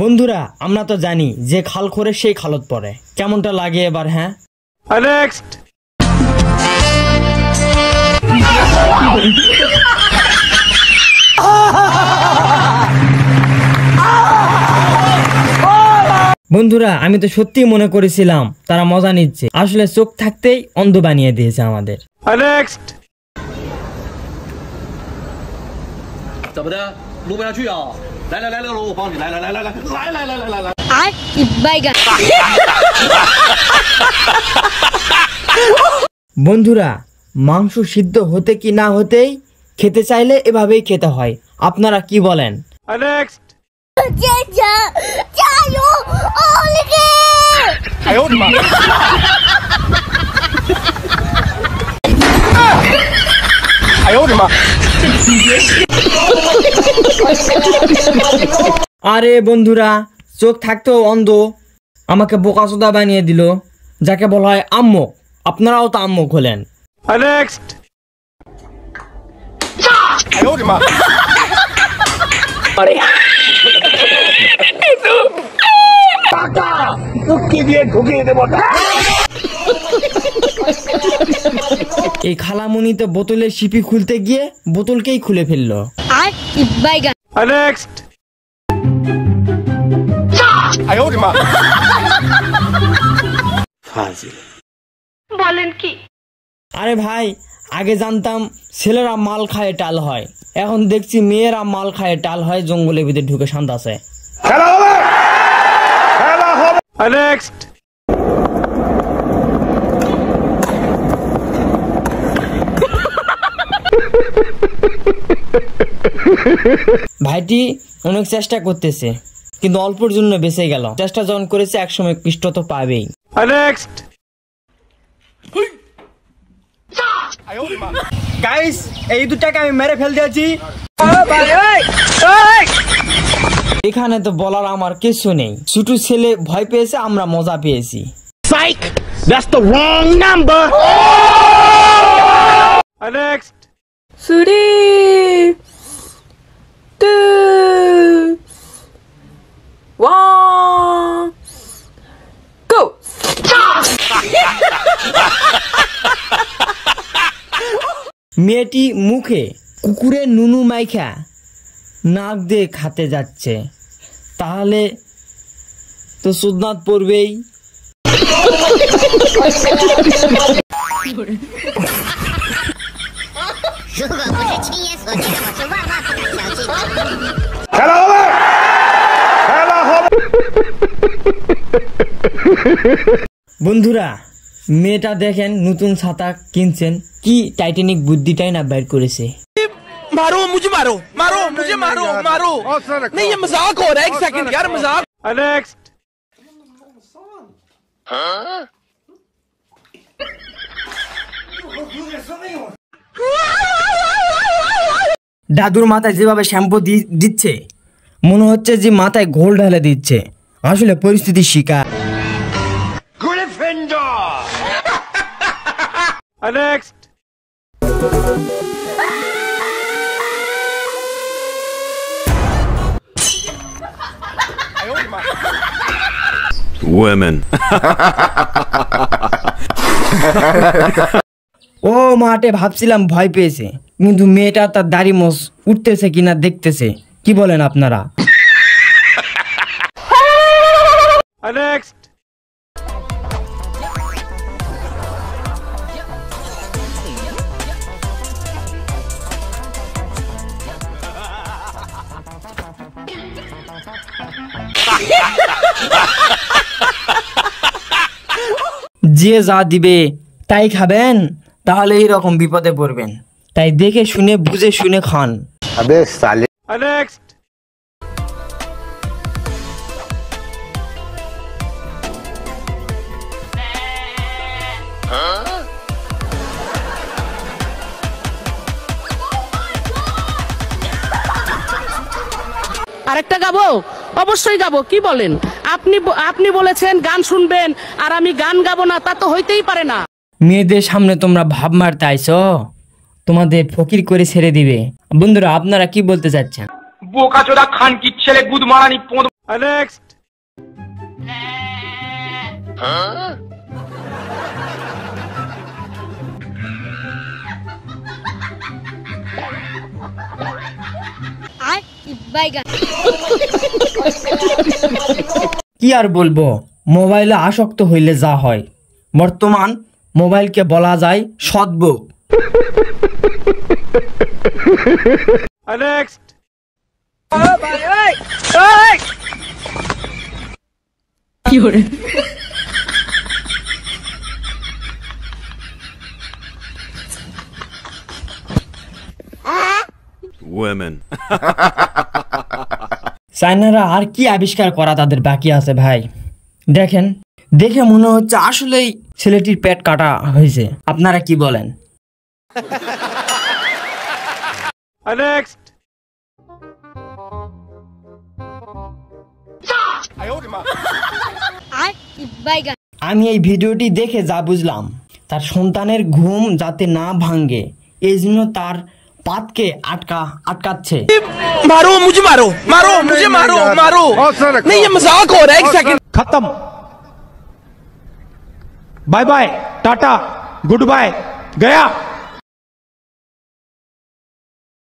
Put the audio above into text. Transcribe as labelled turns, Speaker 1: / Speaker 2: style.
Speaker 1: বন্ধুরা আমরা তো জানি যে খাল করে সেই খালত পড়ে, কেমনটা লাগে এবার? হ্যাঁ, নেক্সট। বন্ধুরা আমি তো সত্যি মনে করেছিলাম তারা মজা নিচ্ছে, আসলে চোখ থাকতেই অন্ধ বানিয়ে দিয়েছে আমাদের। নেক্সট। বন্ধুরা মাংস সিদ্ধ হতে কি না হতেই খেতে চাইলে এভাবেই খেতে হয়, আপনারা কি বলেন? নেক্সট। আরে বন্ধুরা চোখ থাকতেও অন্ধ, আমাকে বোকাচোদা বানিয়ে দিল, যাকে বলা হয় আম্মক। আপনারাও তো আম্মক হলেন। নেক্সট। এই খালামুনি তো বোতলের শিপি খুলতে গিয়ে বোতলকেই খুলে ফেললো। নেক্সট। বলেন কি? আরে ভাই আগে জানতাম ছেলেরা মাল খায় টাল হয়, এখন দেখছি মেয়েরা মাল খায় টাল হয়, জঙ্গলের ভিতরে ঢুকে শান্ত আছে। নেক্সট। ভাইটি অনেক চেষ্টা করতেছে কিন্তু অল্পের জন্য বেঁচে গেল, চেষ্টা যখন করেছে একসময় কৃষ্ট তো পাবেই। নেক্সট। গাইস এই দুটাকে আমি মেরে ফেল দিয়েছি। এখানে তো বলার আমার কিছু নেই, ছোট ছেলে ভয় পেয়েছে, আমরা মজা পেয়েছি। Psych! That's the wrong number. Next. 3, 2, 1, go. মেয়েটি মুখে কুকুরের নুনু মাইখা নাক দিয়ে খাতে যাচ্ছে, তাহলে তো সুদনাথ পড়বেই। বন্ধুরা মেয়েটা দেখেন নতুন ছাতা কিনছেন, কি টাইটানিক বুদ্ধিটাই না বের করেছে। मारो मुझे, मारो मारो मुझे, मारो मारो नहीं, ये मजाक हो रहा है, एक सेकंड यार, मजाक। नेक्स्ट। দাদুর মাথায় যেভাবে শ্যাম্পু দিচ্ছে মনে হচ্ছে যে মাথায় ঘোল ঢালে দিচ্ছে, আসলে পরিস্থিতি শিকার। নেক্সট। Women. ও মাঠে ভাবছিলাম ভয় পেয়েছে, কিন্তু মেয়েটা তার দাড়ি মোছ উঠতেছে কিনা দেখতেছে, কি বলেন আপনারা? নেক্সট। যে যা দিবে তাই খাবেন, তাহলে এইরকম বিপদে পড়বেন, তাই দেখে শুনে বুঝে শুনে খান। আবে সালে। নেক্সট।
Speaker 2: আরেকটা গাবো? অবশ্যই গাবো, কি বলেন? আপনি বলেছেন গান শুনবেন আর আমি গান গাবো না, তা তো হইতেই পারে না।
Speaker 1: মেয়েদের সামনে তোমরা ভাব মারতে আইছো, তোমাদের ফকির করে ছেড়ে দিবে। বন্ধুরা আপনারা কি বলতে চাচ্ছেন?
Speaker 3: বোকাচোদা খানকির ছেলে গুদ মারানি পোঁদ। নেক্সট।
Speaker 1: কি আর বলবো, মোবাইলে আসক্ত হইলে যা হয়। বর্তমান মোবাইলকে বলা যায় সৎবউ।
Speaker 3: নেক্সট।
Speaker 2: কি করে
Speaker 4: women
Speaker 1: চায়নারা আর কি আবিষ্কার করা তাদের বাকি আছে ভাই। দেখেন, দেখে মনে হচ্ছে আসলেই ছেলেটির পেট কাটা হয়েছে। আপনারা কি বলেন?
Speaker 3: নেক্সট।
Speaker 1: আমি এই ভিডিওটি দেখে যা বুঝলাম, তার সন্তানের ঘুম যাতে না ভাঙ্গে এই জন্য তার পাতকে আটকাচ্ছে।
Speaker 5: मारो मुझे, मारो मारो मुझे, मारो मारो। नहीं ये मजाक हो रहा है। एक सेकंड।
Speaker 3: खत्म। बाय बाय, टाटा, गुड बाय, गया।